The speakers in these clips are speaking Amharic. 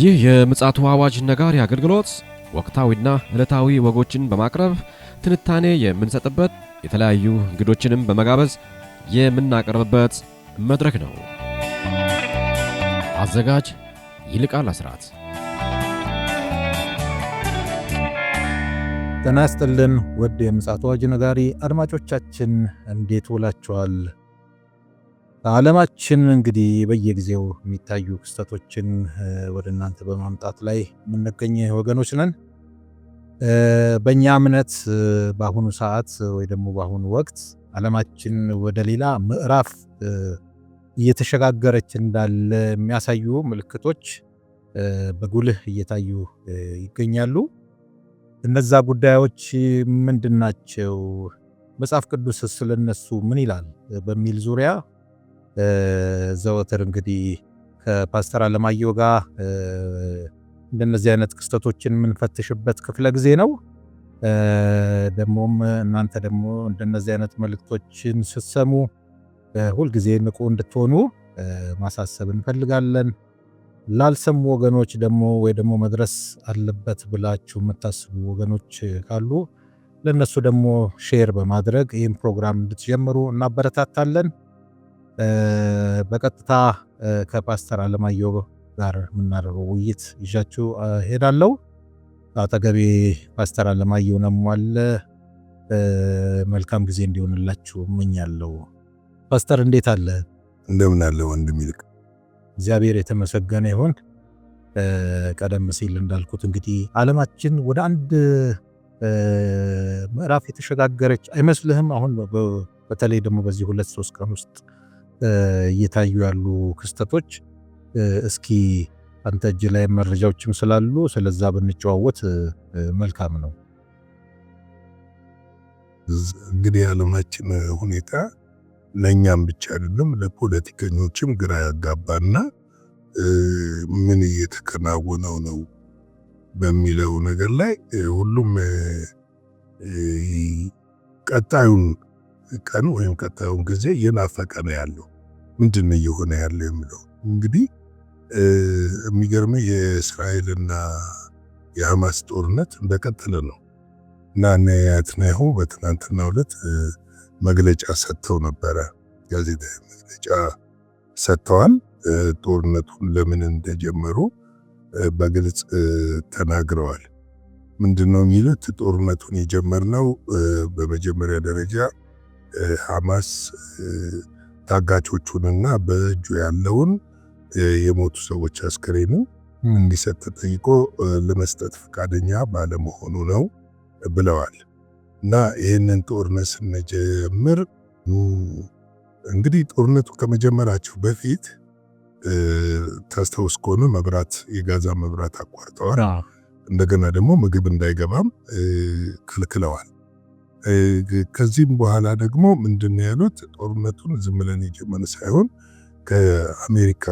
ይህ የምጽአቱ አዋጅ ነጋሪ አገልግሎት ወቅታዊና ዕለታዊ ወጎችን በማቅረብ ትንታኔ የምንሰጥበት የተለያዩ እንግዶችንም በመጋበዝ የምናቀርብበት መድረክ ነው። አዘጋጅ ይልቃል አስራት። ጤና ይስጥልን ውድ የምጽአቱ አዋጅ ነጋሪ አድማጮቻችን እንዴት ውላችኋል? ዓለማችን እንግዲህ በየጊዜው የሚታዩ ክስተቶችን ወደ እናንተ በማምጣት ላይ የምንገኝ ወገኖች ነን። በእኛ እምነት በአሁኑ ሰዓት ወይ ደግሞ በአሁኑ ወቅት ዓለማችን ወደ ሌላ ምዕራፍ እየተሸጋገረች እንዳለ የሚያሳዩ ምልክቶች በጉልህ እየታዩ ይገኛሉ። እነዛ ጉዳዮች ምንድናቸው? መጽሐፍ ቅዱስ ስለነሱ ምን ይላል? በሚል ዙሪያ ዘወትር እንግዲህ ከፓስተር አለማየሁ ጋር እንደነዚህ አይነት ክስተቶችን የምንፈትሽበት ክፍለ ጊዜ ነው። ደሞም እናንተ ደግሞ እንደነዚህ አይነት መልእክቶችን ስትሰሙ ሁልጊዜ ንቁ እንድትሆኑ ማሳሰብ እንፈልጋለን። ላልሰሙ ወገኖች ደግሞ ወይ ደግሞ መድረስ አለበት ብላችሁ የምታስቡ ወገኖች ካሉ ለነሱ ደግሞ ሼር በማድረግ ይህን ፕሮግራም እንድትጀምሩ እናበረታታለን። በቀጥታ ከፓስተር አለማየሁ ጋር የምናደርገው ውይይት ይዣችሁ ሄዳለሁ። አጠገቤ ፓስተር አለማየሁ ነሟል። መልካም ጊዜ እንዲሆንላችሁ እመኛለሁ። ፓስተር እንዴት አለ? እንደምን አለ ወንድም ይልቅ? እግዚአብሔር የተመሰገነ ይሁን። ቀደም ሲል እንዳልኩት እንግዲህ ዓለማችን ወደ አንድ ምዕራፍ የተሸጋገረች አይመስልህም? አሁን በተለይ ደግሞ በዚህ 2-3 ቀን ውስጥ እየታዩ ያሉ ክስተቶች እስኪ አንተ እጅ ላይ መረጃዎችም ስላሉ ስለዛ ብንጨዋወት መልካም ነው። እንግዲህ ዓለማችን ሁኔታ ለኛም ብቻ አይደለም ለፖለቲከኞችም ግራ ያጋባና ምን እየተከናወነው ነው በሚለው ነገር ላይ ሁሉም ቀጣዩን ቀን ወይም ቀጣዩን ጊዜ እየናፈቀ ነው ያለው። ምንድነው እየሆነ ያለው የሚለው እንግዲህ የሚገርመው የእስራኤልና የሐማስ ጦርነት እንደቀጠለ ነው እና ኔታንያሁ በትናንትናው ዕለት መግለጫ ሰጥተው ነበረ። ጋዜጣዊ መግለጫ ሰጥተዋል። ጦርነቱን ለምን እንደጀመሩ በግልጽ ተናግረዋል። ምንድነው የሚሉት? ጦርነቱን የጀመርነው በመጀመሪያ ደረጃ ሐማስ ታጋቾቹንና በእጁ ያለውን የሞቱ ሰዎች አስከሬን እንዲሰጥ ተጠይቆ ለመስጠት ፈቃደኛ ባለመሆኑ ነው ብለዋል። እና ይህንን ጦርነት ስንጀምር እንግዲህ ጦርነቱ ከመጀመራቸው በፊት ታስታውስ ከሆነ የጋዛ መብራት አቋርጠዋል። እንደገና ደግሞ ምግብ እንዳይገባም ከልክለዋል። ከዚህም በኋላ ደግሞ ምንድነው ያሉት? ጦርነቱን ዝም ብለን የጀመረ ሳይሆን ከአሜሪካ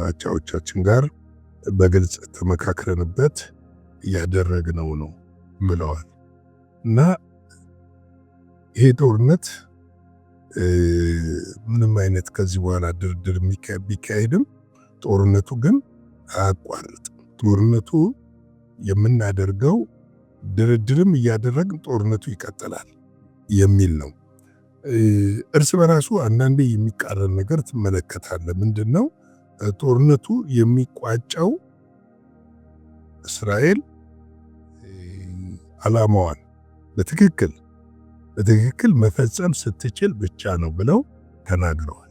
አቻዎቻችን ጋር በግልጽ ተመካክረንበት እያደረግነው ነው ብለዋል። እና ይሄ ጦርነት ምንም አይነት ከዚህ በኋላ ድርድር ቢካሄድም ጦርነቱ ግን አያቋርጥም። ጦርነቱ የምናደርገው ድርድርም እያደረግን ጦርነቱ ይቀጥላል የሚል ነው። እርስ በራሱ አንዳንዴ የሚቃረን ነገር ትመለከታለህ። ምንድነው? ጦርነቱ የሚቋጨው እስራኤል ዓላማዋን በትክክል መፈጸም ስትችል ብቻ ነው ብለው ተናግረዋል።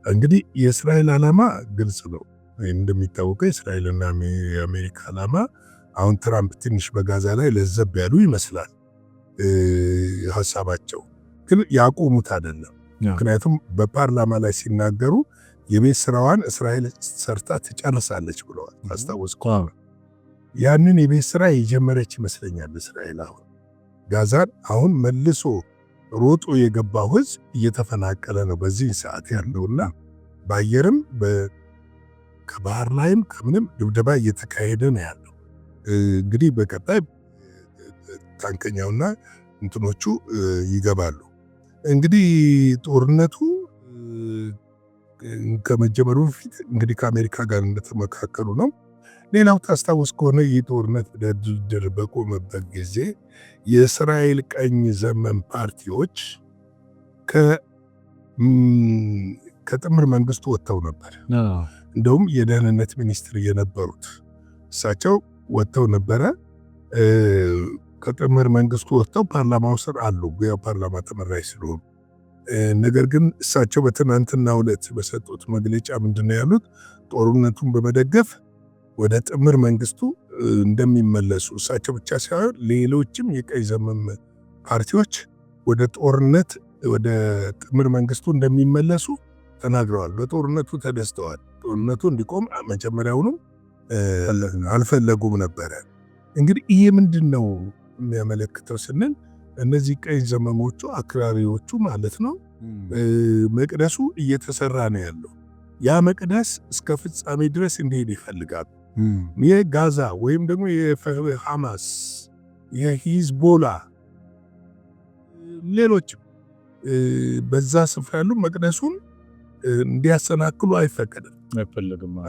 እንግዲህ የእስራኤል ዓላማ ግልጽ ነው። እንደሚታወቀው የእስራኤልና የአሜሪካ ዓላማ አሁን ትራምፕ ትንሽ በጋዛ ላይ ለዘብ ያሉ ይመስላል ሐሳባቸው፣ ግን ያቆሙት አይደለም። ምክንያቱም በፓርላማ ላይ ሲናገሩ የቤት ስራዋን እስራኤል ሰርታ ትጨርሳለች ብለዋል። አስታውስኩ። ያንን የቤት ስራ የጀመረች ይመስለኛል እስራኤል። አሁን ጋዛን አሁን መልሶ ሮጦ የገባው ህዝብ እየተፈናቀለ ነው በዚህ ሰዓት ያለውና በአየርም ከባህር ላይም ከምንም ድብደባ እየተካሄደ ነው ያለው። እንግዲህ በቀጣይ ታንከኛውና እንትኖቹ ይገባሉ። እንግዲህ ጦርነቱ ከመጀመሩ በፊት እንግዲህ ከአሜሪካ ጋር እንደተመካከሉ ነው። ሌላው ታስታውስ ከሆነ ይህ ጦርነት በድርድር በቆመበት ጊዜ የእስራኤል ቀኝ ዘመም ፓርቲዎች ከጥምር መንግስቱ ወጥተው ነበር። እንደውም የደህንነት ሚኒስትር የነበሩት እሳቸው ወጥተው ነበረ። ከጥምር መንግስቱ ወጥተው ፓርላማው ስር አሉ፣ ያው ፓርላማ ተመራጭ ስለሆኑ። ነገር ግን እሳቸው በትናንትናው ዕለት በሰጡት መግለጫ ምንድነው ያሉት? ጦርነቱን በመደገፍ ወደ ጥምር መንግስቱ እንደሚመለሱ እሳቸው ብቻ ሳይሆን ሌሎችም የቀኝ ዘመም ፓርቲዎች ወደ ጦርነት ወደ ጥምር መንግስቱ እንደሚመለሱ ተናግረዋል። በጦርነቱ ተደስተዋል። ጦርነቱ እንዲቆም መጀመሪያውኑ አልፈለጉም ነበረ። እንግዲህ ይሄ ምንድነው የሚያመለክተው ስንል እነዚህ ቀኝ ዘመሞቹ አክራሪዎቹ ማለት ነው መቅደሱ እየተሰራ ነው ያለው። ያ መቅደስ እስከ ፍጻሜ ድረስ እንዲሄድ ይፈልጋሉ። የጋዛ ወይም ደግሞ የሐማስ የሂዝቦላ ሌሎችም በዛ ስፍራ ያሉ መቅደሱን እንዲያሰናክሉ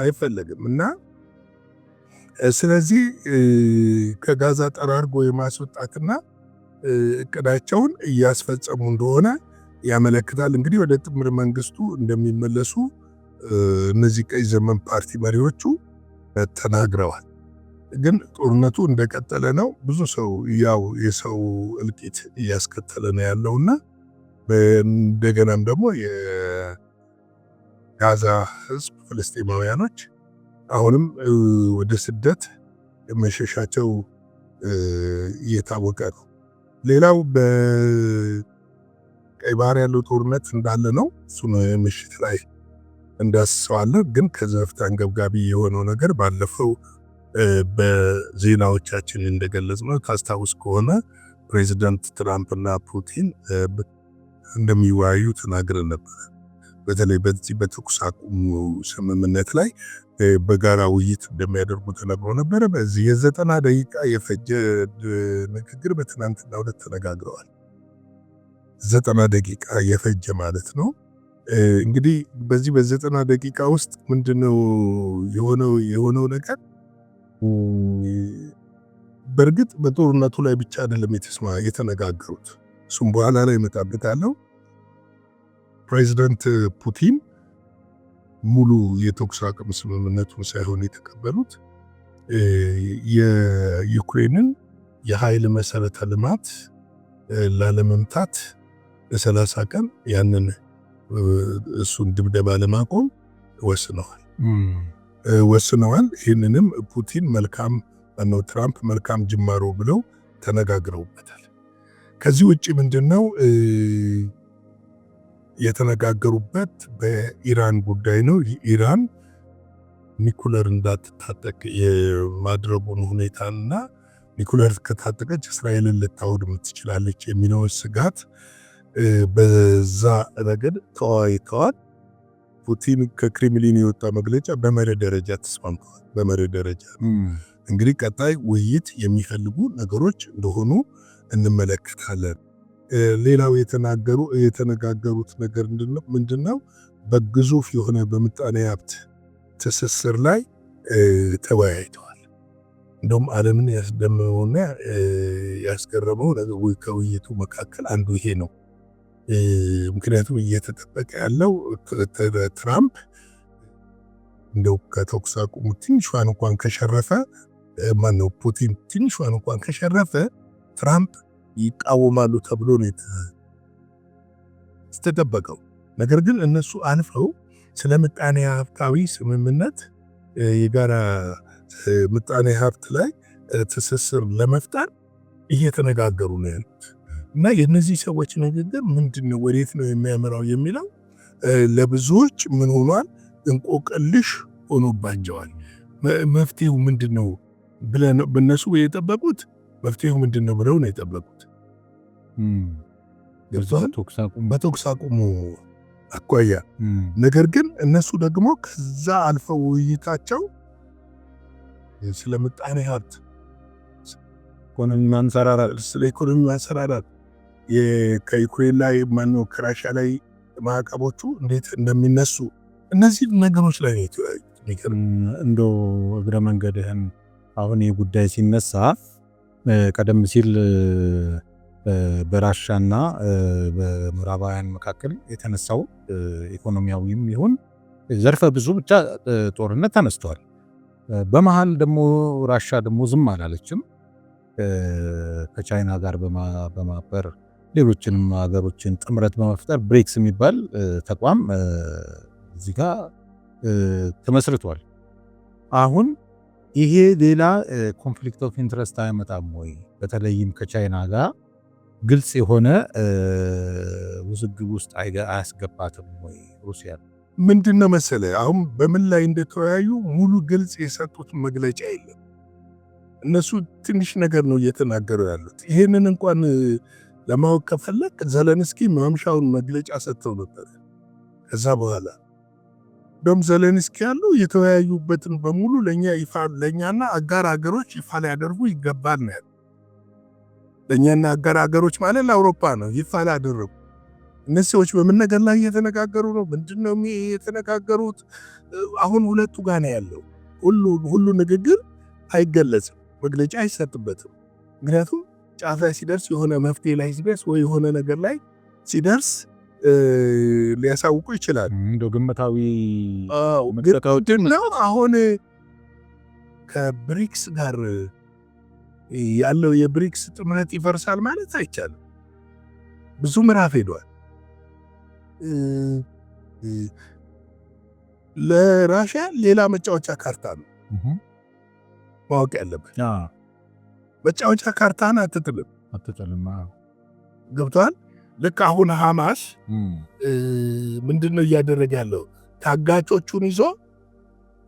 አይፈለግም እና ስለዚህ ከጋዛ ጠራርጎ የማስወጣትና እቅዳቸውን እያስፈጸሙ እንደሆነ ያመለክታል። እንግዲህ ወደ ጥምር መንግስቱ እንደሚመለሱ እነዚህ ቀኝ ዘመም ፓርቲ መሪዎቹ ተናግረዋል። ግን ጦርነቱ እንደቀጠለ ነው። ብዙ ሰው ያው የሰው እልቂት እያስከተለ ነው ያለውና እንደገናም ደግሞ የጋዛ ህዝብ ፍልስጤማውያኖች አሁንም ወደ ስደት መሸሻቸው እየታወቀ ነው። ሌላው በቀይ ባህር ያለው ጦርነት እንዳለ ነው። እሱን ምሽት ላይ እንዳስሰዋለን። ግን ከዛ በፊት አንገብጋቢ የሆነው ነገር ባለፈው በዜናዎቻችን እንደገለጽነው ታስታውስ ከሆነ ፕሬዚዳንት ትራምፕና ፑቲን እንደሚወያዩ ተናግረን ነበር። በተለይ በዚህ በተኩስ አቁም ስምምነት ላይ በጋራ ውይይት እንደሚያደርጉ ተነግሮ ነበረ። በዚህ የ90 ደቂቃ የፈጀ ንግግር በትናንትናው ዕለት ተነጋግረዋል። 90 ደቂቃ የፈጀ ማለት ነው። እንግዲህ በዚህ በ90 ደቂቃ ውስጥ ምንድነው የሆነው ነገር? በእርግጥ በጦርነቱ ላይ ብቻ አይደለም የተነጋገሩት። እሱም በኋላ ላይ እመጣበታለሁ። ፕሬዚዳንት ፑቲን ሙሉ የተኩስ አቁም ስምምነቱን ሳይሆን የተቀበሉት የዩክሬንን የኃይል መሰረተ ልማት ላለመምታት ለ30 ቀን ያንን እሱን ድብደባ ለማቆም ወስነዋል። ይህንንም ፑቲን ትራምፕ መልካም ጅማሮ ብለው ተነጋግረውበታል። ከዚህ ውጭ ምንድነው የተነጋገሩበት? በኢራን ጉዳይ ነው። ኢራን ኒኩለር እንዳትታጠቅ የማድረጉን ሁኔታና ኒኩለር ከታጠቀች እስራኤልን ልታወድም ትችላለች የሚለውን ስጋት በዛ ረገድ ተወያይተዋል። ፑቲን ከክሬምሊን የወጣ መግለጫ በመርህ ደረጃ ተስማምተዋል። በመርህ ደረጃ እንግዲህ ቀጣይ ውይይት የሚፈልጉ ነገሮች እንደሆኑ እንመለከታለን። ሌላው የተነጋገሩት ነገር ምንድነው? በግዙፍ የሆነ በምጣኔ ሀብት ትስስር ላይ ተወያይተዋል። እንደውም ዓለምን ያስደመመውና ያስገረመው ከውይይቱ መካከል አንዱ ይሄ ነው። ምክንያቱም እየተጠበቀ ያለው ትራምፕ እንደው ከተኩስ አቁሙ ትንሿን እንኳን ከሸረፈ ፑቲን ትንሿን እንኳን ከሸረፈ ትራምፕ ይቃወማሉ ተብሎ ነው የተጠበቀው። ነገር ግን እነሱ አልፈው ስለ ምጣኔ ሀብታዊ ስምምነት የጋራ ምጣኔ ሀብት ላይ ትስስር ለመፍጠር እየተነጋገሩ ነው ያሉት እና የነዚህ ሰዎች ንግግር ምንድነው ወዴት ነው የሚያመራው የሚለው ለብዙዎች ምን ሆኗል? እንቆቅልሽ ሆኖባቸዋል። መፍትሄው ምንድነው ብለው በእነሱ የጠበቁት መፍትሄው ምንድነው ብለው ነው የጠበቁት። በተኩስ አቁሙ አኳያ። ነገር ግን እነሱ ደግሞ ከዛ አልፈው ውይይታቸው ስለ ምጣኔ ሀብት ስለ ኢኮኖሚ ማንሰራራት ከዩክሬን ላይ ከራሻ ላይ ማዕቀቦቹ እንዴት እንደሚነሱ እነዚህ ነገሮች ላይ እንደው እግረ መንገድህን አሁን የጉዳይ ሲነሳ ቀደም ሲል በራሻና በምዕራባውያን መካከል የተነሳው ኢኮኖሚያዊም ይሁን ዘርፈ ብዙ ብቻ ጦርነት ተነስተዋል። በመሃል ደግሞ ራሻ ደግሞ ዝም አላለችም። ከቻይና ጋር በማበር ሌሎችንም ሀገሮችን ጥምረት በመፍጠር ብሪክስ የሚባል ተቋም እዚህ ጋር ተመስርቷል። አሁን ይሄ ሌላ ኮንፍሊክት ኦፍ ኢንትረስት አያመጣም ወይ? በተለይም ከቻይና ጋር ግልጽ የሆነ ውዝግብ ውስጥ አያስገባትም ወይ ሩሲያ? ምንድነው መሰለ አሁን በምን ላይ እንደተወያዩ ሙሉ ግልጽ የሰጡት መግለጫ የለም። እነሱ ትንሽ ነገር ነው እየተናገሩ ያሉት። ይህንን እንኳን ለማወቅ ከፈለክ ዘለንስኪ ማምሻውን መግለጫ ሰጥተው ነበር። ከዛ በኋላ ደም ዘለንስኪ ያለው የተወያዩበትን በሙሉ ለኛና አጋር ሀገሮች ይፋ ሊያደርጉ ይገባል ነው ያለው። ለኛና አጋር ሀገሮች ማለት ለአውሮፓ ነው ይፋ ሊያደርጉ። እነዚህ ሰዎች በምን ነገር ላይ እየተነጋገሩ ነው? ምንድነው የተነጋገሩት? አሁን ሁለቱ ጋር ነው ያለው። ሁሉ ንግግር አይገለጽም፣ መግለጫ አይሰጥበትም። ምክንያቱም ጫፍ ላይ ሲደርስ የሆነ መፍትሄ ላይ ሲደርስ ወይ የሆነ ነገር ላይ ሲደርስ ሊያሳውቁ ይችላል። እንደው ግምታዊ ነው። አሁን ከብሪክስ ጋር ያለው የብሪክስ ጥምረት ይፈርሳል ማለት አይቻልም። ብዙ ምዕራፍ ሄዷል። ለራሽያ ሌላ መጫወቻ ካርታ ነው ማወቅ ያለብን። መጫወቻ ካርታን አትጥልም። ገብቷል። ልክ አሁን ሐማስ ምንድነው እያደረገ ያለው? ታጋቾቹን ይዞ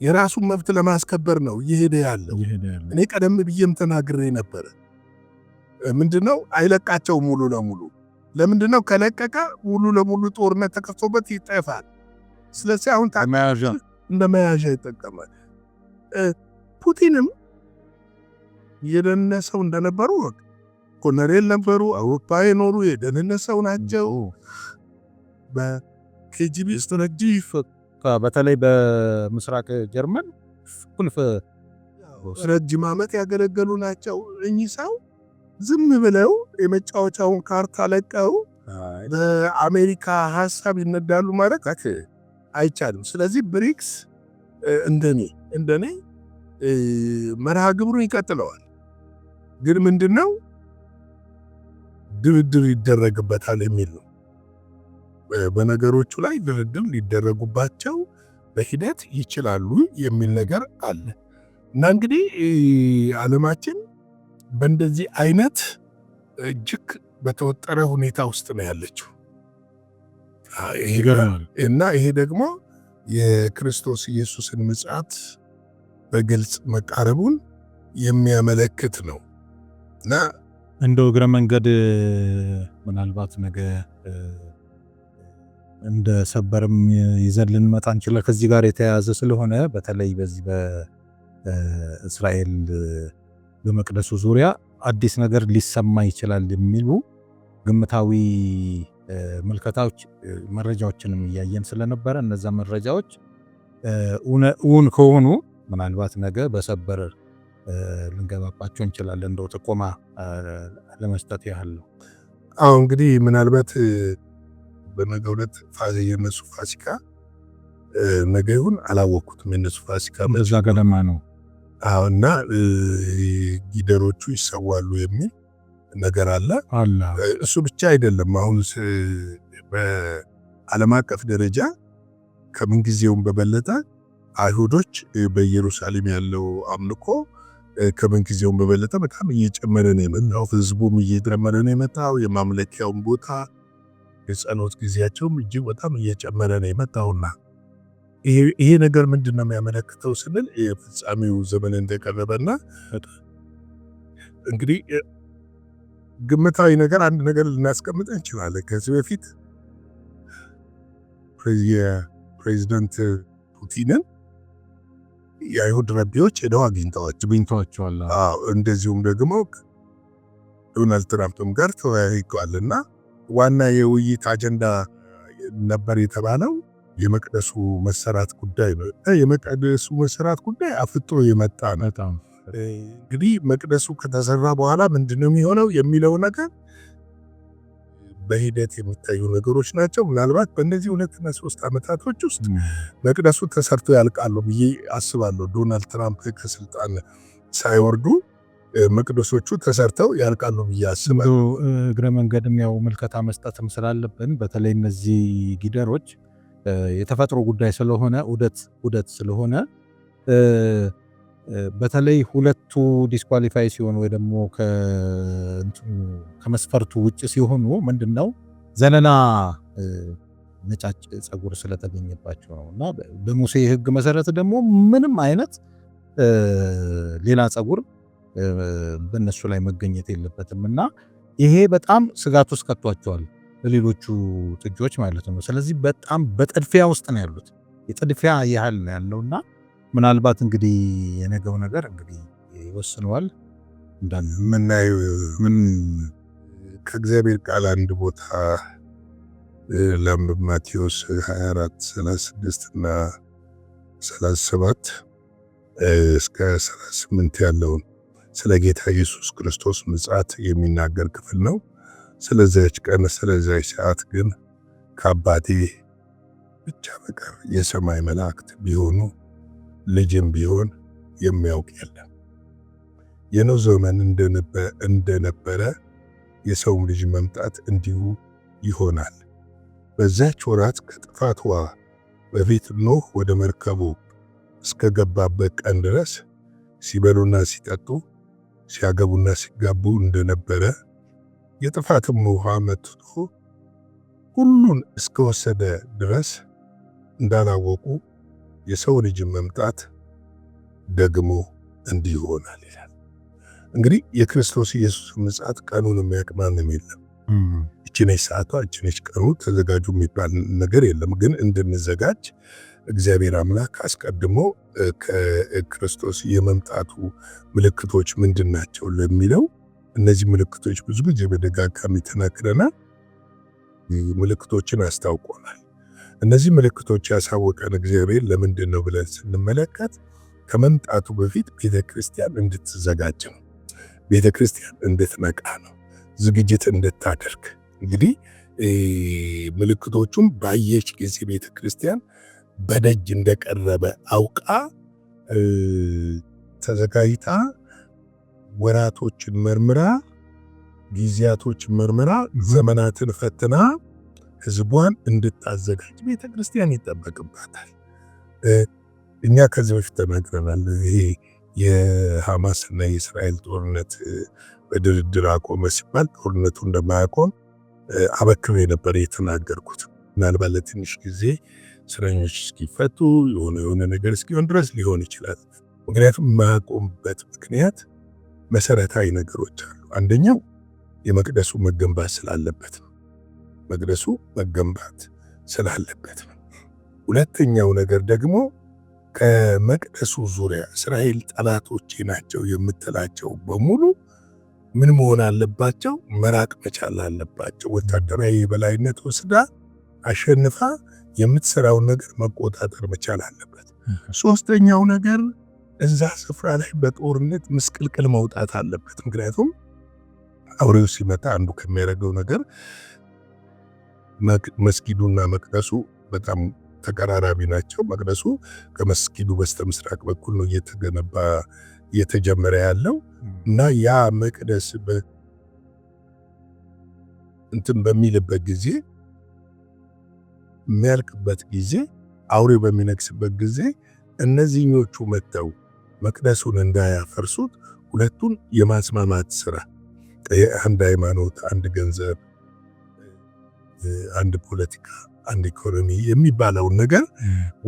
የራሱን መብት ለማስከበር ነው እየሄደ ያለው። እኔ ቀደም ብዬም ተናግሬ ነበረ። ምንድነው አይለቃቸው ሙሉ ለሙሉ። ለምንድነው ከለቀቀ ሙሉ ለሙሉ ጦርነት ተከፍቶበት ይጠፋል። ስለዚህ አሁን እንደ መያዣ ይጠቀማል። ፑቲንም የደህንነት ሰው እንደነበሩ ኮሎኔል ነበሩ። አውሮፓ የኖሩ የደህንነት ሰው ናቸው። በኬጂቢ ስትራቴጂ በተለይ በምስራቅ ጀርመን ረጅም ዓመት ያገለገሉ ናቸው። እኚህ ሰው ዝም ብለው የመጫወቻውን ካርታ ለቀው በአሜሪካ ሀሳብ ይነዳሉ ማለት አይቻልም። ስለዚህ ብሪክስ እንደኔ መርሃ ግብሩን ይቀጥለዋል። ግን ምንድነው ድርድር ይደረግበታል የሚል ነው። በነገሮቹ ላይ ድርድር ሊደረጉባቸው በሂደት ይችላሉ የሚል ነገር አለ እና እንግዲህ ዓለማችን በእንደዚህ አይነት እጅግ በተወጠረ ሁኔታ ውስጥ ነው ያለችው እና ይሄ ደግሞ የክርስቶስ ኢየሱስን ምጽአት በግልጽ መቃረቡን የሚያመለክት ነው እና እንደው እግረ መንገድ ምናልባት ነገ እንደ ሰበርም ይዘን ልንመጣ እንችላለን። ከዚህ ጋር የተያያዘ ስለሆነ በተለይ በዚህ በእስራኤል በመቅደሱ ዙሪያ አዲስ ነገር ሊሰማ ይችላል የሚሉ ግምታዊ ምልከታዎች መረጃዎችንም እያየን ስለነበረ እነዛ መረጃዎች እውን ከሆኑ ምናልባት ነገ በሰበር ልንገባባቸው እንችላለን። እንደው ጥቆማ ለመስጠት ያህል ነው። አዎ እንግዲህ ምናልባት በነገው ዕለት የነሱ ፋሲካ ነገ ይሁን አላወቅኩትም። የነሱ ፋሲካ እዛ ገደማ ነው። አዎ እና ጊደሮቹ ይሰዋሉ የሚል ነገር አለ። እሱ ብቻ አይደለም። አሁን በዓለም አቀፍ ደረጃ ከምንጊዜውም በበለጠ አይሁዶች በኢየሩሳሌም ያለው አምልኮ ከምንጊዜውም በበለጠ በጣም እየጨመረ ነው የመጣው። ህዝቡም እየጨመረ ነው የመጣው። የማምለኪያውን ቦታ የጸሎት ጊዜያቸውም እጅግ በጣም እየጨመረ ነው የመጣውና ይሄ ነገር ምንድን ነው የሚያመለክተው ስንል የፍጻሜው ዘመን እንደቀረበና እንግዲህ ግምታዊ ነገር አንድ ነገር ልናስቀምጥ እንችላለን። ከዚህ በፊት ፕሬዚደንት ፑቲንን የአይሁድ ረቢዎች ሄደው አግኝተዋቸዋል። እንደዚሁም ደግሞ ዶናልድ ትራምፕም ጋር ተወያይተዋልና ዋና የውይይት አጀንዳ ነበር የተባለው የመቅደሱ መሰራት ጉዳይ ነው። የመቅደሱ መሰራት ጉዳይ አፍጦ የመጣ ነው። እንግዲህ መቅደሱ ከተሰራ በኋላ ምንድነው የሚሆነው የሚለው ነገር በሂደት የሚታዩ ነገሮች ናቸው። ምናልባት በእነዚህ 2 እና 3 ዓመታቶች ውስጥ መቅደሱ ተሰርቶ ያልቃሉ ብዬ አስባለሁ። ዶናልድ ትራምፕ ከስልጣን ሳይወርዱ መቅደሶቹ ተሰርተው ያልቃሉ ብዬ አስባለሁ። እግረ መንገድም ያው ምልከታ መስጠትም ስላለብን በተለይ እነዚህ ጊደሮች የተፈጥሮ ጉዳይ ስለሆነ ዑደት ስለሆነ በተለይ ሁለቱ ዲስኳሊፋይ ሲሆን ወይ ደግሞ ከመስፈርቱ ውጭ ሲሆኑ ምንድነው ዘለላ ነጫጭ ጸጉር ስለተገኘባቸው ነው። እና በሙሴ ሕግ መሰረት ደግሞ ምንም አይነት ሌላ ጸጉር በእነሱ ላይ መገኘት የለበትም እና ይሄ በጣም ስጋት ውስጥ ከቷቸዋል ለሌሎቹ ጥጆች ማለት ነው። ስለዚህ በጣም በጥድፊያ ውስጥ ነው ያሉት። የጥድፊያ ያህል ነው ያለውና ምናልባት እንግዲህ የነገው ነገር እንግዲህ ይወስነዋል እንዳለ ምናየው ምን ከእግዚአብሔር ቃል አንድ ቦታ ማቴዎስ 24 36 እና 37 እስከ 38 ያለውን ስለ ጌታ ኢየሱስ ክርስቶስ ምጽአት የሚናገር ክፍል ነው። ስለዚያች ቀን ስለዚያች ሰዓት ግን ከአባቴ ብቻ በቀር የሰማይ መላእክት ቢሆኑ ልጅም ቢሆን የሚያውቅ የለም። የኖህ ዘመን እንደነበረ የሰው ልጅ መምጣት እንዲሁ ይሆናል። በዛች ወራት ከጥፋት ውሃ በፊት ኖህ ወደ መርከቡ እስከገባበት ቀን ድረስ ሲበሉና ሲጠጡ ሲያገቡና ሲጋቡ እንደነበረ የጥፋትም ውሃ መጥቶ ሁሉን እስከወሰደ ድረስ እንዳላወቁ የሰው ልጅ መምጣት ደግሞ እንዲህ ይሆናል ይላል። እንግዲህ የክርስቶስ ኢየሱስ ምጽአት ቀኑን የሚያውቅ ማንም የለም። እቺ ነች ሰዓቷ፣ እቺ ነች ቀኑ፣ ተዘጋጁ የሚባል ነገር የለም። ግን እንድንዘጋጅ እግዚአብሔር አምላክ አስቀድሞ ከክርስቶስ የመምጣቱ ምልክቶች ምንድን ናቸው ለሚለው እነዚህ ምልክቶች ብዙ ጊዜ በደጋጋሚ ተናግረናል። ምልክቶችን አስታውቆናል። እነዚህ ምልክቶች ያሳወቀን እግዚአብሔር ለምንድን ነው ብለን ስንመለከት ከመምጣቱ በፊት ቤተክርስቲያን እንድትዘጋጅ ነው። ቤተክርስቲያን እንድትነቃ ነው። ዝግጅት እንድታደርግ እንግዲህ ምልክቶቹም ባየች ጊዜ ቤተክርስቲያን በደጅ እንደቀረበ አውቃ ተዘጋጅታ ወራቶችን መርምራ ጊዜያቶችን መርምራ ዘመናትን ፈትና ህዝቧን እንድታዘጋጅ ቤተክርስቲያን ይጠበቅባታል። እኛ ከዚህ በፊት ተናግረናል። ይሄ የሐማስና የእስራኤል ጦርነት በድርድር አቆመ ሲባል ጦርነቱ እንደማያቆም አበክሬ ነበር የተናገርኩት። ምናልባት ለትንሽ ጊዜ እስረኞች እስኪፈቱ የሆነ ነገር እስኪሆን ድረስ ሊሆን ይችላል። ምክንያቱም የማያቆምበት ምክንያት መሰረታዊ ነገሮች አሉ። አንደኛው የመቅደሱ መገንባት ስላለበት ነው። መቅደሱ መገንባት ስላለበት ነው። ሁለተኛው ነገር ደግሞ ከመቅደሱ ዙሪያ እስራኤል ጠላቶቼ ናቸው የምትላቸው በሙሉ ምን መሆን አለባቸው? መራቅ መቻል አለባቸው። ወታደራዊ የበላይነት ወስዳ አሸንፋ የምትሰራውን ነገር መቆጣጠር መቻል አለበት። ሶስተኛው ነገር እዛ ስፍራ ላይ በጦርነት ምስቅልቅል መውጣት አለበት። ምክንያቱም አውሬው ሲመጣ አንዱ ከሚያደርገው ነገር መስጊዱና መቅደሱ በጣም ተቀራራቢ ናቸው። መቅደሱ ከመስጊዱ በስተምስራቅ በኩል ነው እየተገነባ እየተጀመረ ያለው እና ያ መቅደስ እንትን በሚልበት ጊዜ የሚያልቅበት ጊዜ አውሬው በሚነግስበት ጊዜ እነዚህኞቹ መጥተው መቅደሱን እንዳያፈርሱት ሁለቱን የማስማማት ስራ አንድ ሃይማኖት፣ አንድ ገንዘብ፣ አንድ ፖለቲካ፣ አንድ ኢኮኖሚ የሚባለውን ነገር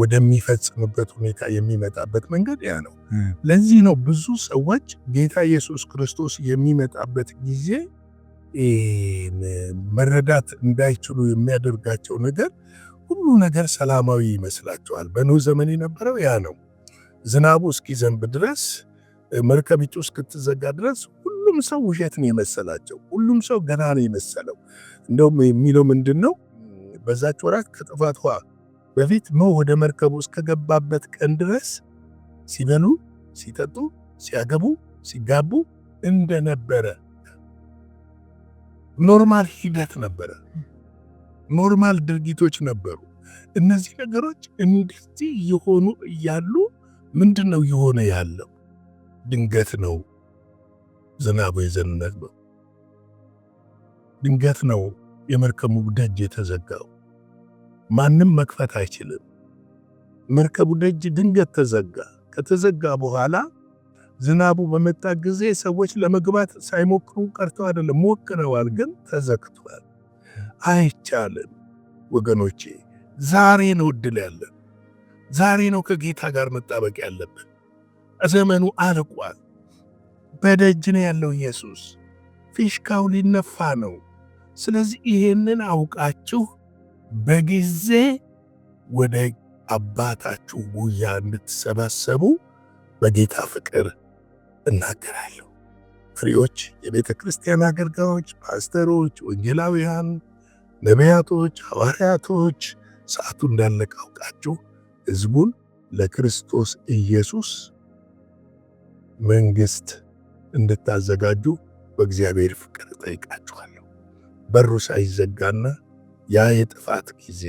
ወደሚፈጽምበት ሁኔታ የሚመጣበት መንገድ ያ ነው። ለዚህ ነው ብዙ ሰዎች ጌታ ኢየሱስ ክርስቶስ የሚመጣበት ጊዜ መረዳት እንዳይችሉ የሚያደርጋቸው ነገር ሁሉ ነገር ሰላማዊ ይመስላቸዋል። በኖህ ዘመን የነበረው ያ ነው። ዝናቡ እስኪዘንብ ድረስ መርከቢቱ እስክትዘጋ ድረስ ሁሉም ሰው ውሸት ነው የመሰላቸው። ሁሉም ሰው ገና ነው የመሰለው። እንደውም የሚለው ምንድነው? በዛች ወራት ከጥፋት ውሃ በፊት ኖህ ወደ መርከቡ እስከገባበት ቀን ድረስ ሲበሉ፣ ሲጠጡ፣ ሲያገቡ፣ ሲጋቡ እንደነበረ ኖርማል ሂደት ነበረ። ኖርማል ድርጊቶች ነበሩ። እነዚህ ነገሮች እንደዚህ የሆኑ እያሉ ምንድነው የሆነ ያለው? ድንገት ነው ዝናቡ የዘነበው። ድንገት ነው የመርከቡ ደጅ የተዘጋው። ማንም መክፈት አይችልም። መርከቡ ደጅ ድንገት ተዘጋ። ከተዘጋ በኋላ ዝናቡ በመጣ ጊዜ ሰዎች ለመግባት ሳይሞክሩ ቀርተው አይደለም፣ ሞክረዋል፣ ግን ተዘግቷል። አይቻልም ወገኖቼ። ዛሬ ነው እድል ያለን። ዛሬ ነው ከጌታ ጋር መጣበቅ ያለብን። ዘመኑ አልቋል። በደጅ ነው ያለው ኢየሱስ። ፊሽካው ሊነፋ ነው። ስለዚህ ይሄንን አውቃችሁ በጊዜ ወደ አባታችሁ ጉያ እንድትሰባሰቡ በጌታ ፍቅር እናገራለሁ። ፍሬዎች፣ የቤተ ክርስቲያን አገልጋዮች፣ ፓስተሮች፣ ወንጌላውያን፣ ነቢያቶች፣ ሐዋርያቶች ሰዓቱ እንዳለቀ አውቃችሁ ሕዝቡን ለክርስቶስ ኢየሱስ መንግሥት እንድታዘጋጁ በእግዚአብሔር ፍቅር ጠይቃችኋለሁ። በሩ ሳይዘጋና ያ የጥፋት ጊዜ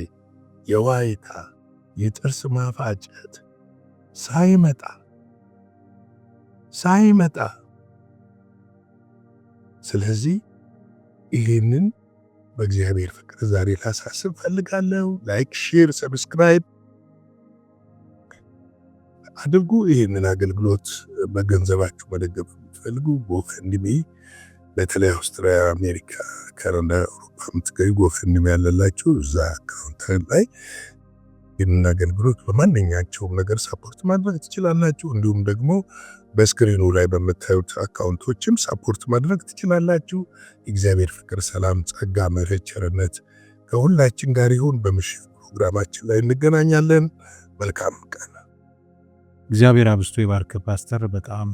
የዋይታ የጥርስ ማፋጨት ሳይመጣ ስለዚህ ይህንን በእግዚአብሔር ፍቅር ዛሬ ላሳስብ ፈልጋለሁ። ላይክ፣ ሼር፣ ሰብስክራይብ አድርጉ። ይህንን አገልግሎት በገንዘባችሁ መደገፍ የምትፈልጉ ጎፈንድሚ፣ በተለይ አውስትራሊያ፣ አሜሪካ፣ ካናዳ፣ አውሮፓ የምትገኙ ጎፈንድሚ ያለላችሁ እዛ አካውንት ላይ ይህንን አገልግሎት በማንኛቸውም ነገር ሳፖርት ማድረግ ትችላላችሁ። እንዲሁም ደግሞ በስክሪኑ ላይ በምታዩት አካውንቶችም ሳፖርት ማድረግ ትችላላችሁ። የእግዚአብሔር ፍቅር፣ ሰላም፣ ጸጋ፣ ምሕረት፣ ቸርነት ከሁላችን ጋር ይሁን። በምሽት ፕሮግራማችን ላይ እንገናኛለን። መልካም ቀን። እግዚአብሔር አብስቶ ይባርክ ፓስተር። በጣም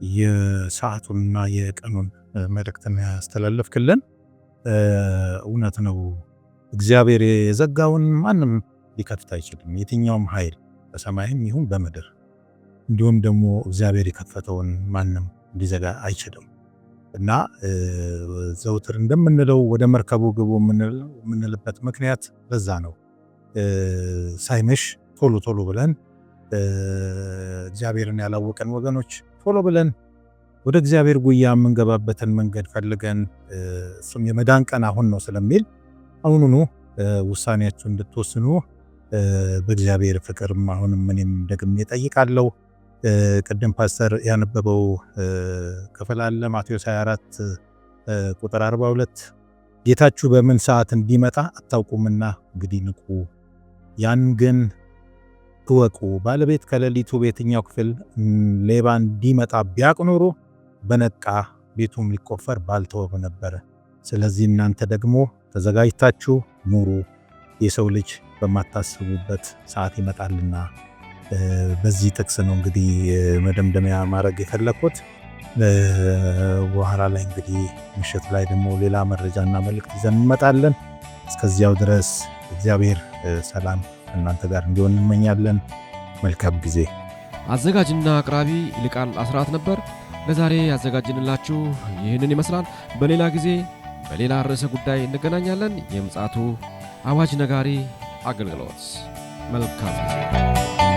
የሰዓቱንና የቀኑን መልእክትን ያስተላለፍክልን እውነት ነው። እግዚአብሔር የዘጋውን ማንም ሊከፍት አይችልም። የትኛውም ኃይል በሰማይም ይሁን በምድር እንዲሁም ደግሞ እግዚአብሔር የከፈተውን ማንም ሊዘጋ አይችልም እና ዘውትር እንደምንለው ወደ መርከቡ ግቡ የምንልበት ምክንያት በዛ ነው። ሳይመሽ ቶሎ ብለን እግዚአብሔርን ያላወቀን ወገኖች ቶሎ ብለን ወደ እግዚአብሔር ጉያ የምንገባበትን መንገድ ፈልገን እሱም የመዳን ቀን አሁን ነው ስለሚል አሁኑኑ ውሳኔያችሁ እንድትወስኑ በእግዚአብሔር ፍቅርም አሁንም እኔም ደግሜ እጠይቃለሁ። ቅድም ፓስተር ያነበበው ክፍል አለ ማቴዎስ 24 ቁጥር 42 ጌታችሁ በምን ሰዓት እንዲመጣ አታውቁምና እንግዲህ ንቁ፣ ያን ግን እወቁ። ባለቤት ከሌሊቱ በየትኛው ክፍል ሌባ እንዲመጣ ቢያውቅ ኖሮ በነቃ ቤቱም ሊቆፈር ባልተወ ነበረ። ስለዚህ እናንተ ደግሞ ተዘጋጅታችሁ ኑሩ፣ የሰው ልጅ በማታስቡበት ሰዓት ይመጣልና። በዚህ ጥቅስ ነው እንግዲህ መደምደሚያ ማድረግ የፈለኩት። በኋላ ላይ እንግዲህ ምሽት ላይ ደግሞ ሌላ መረጃና መልእክት ይዘን እንመጣለን። እስከዚያው ድረስ እግዚአብሔር ሰላም እናንተ ጋር እንዲሆን እንመኛለን። መልካም ጊዜ። አዘጋጅና አቅራቢ ይልቃል አስራት ነበር። ለዛሬ ያዘጋጅንላችሁ ይህንን ይመስላል። በሌላ ጊዜ በሌላ ርዕሰ ጉዳይ እንገናኛለን። የምፅዓቱ አዋጅ ነጋሪ አገልግሎት። መልካም ጊዜ።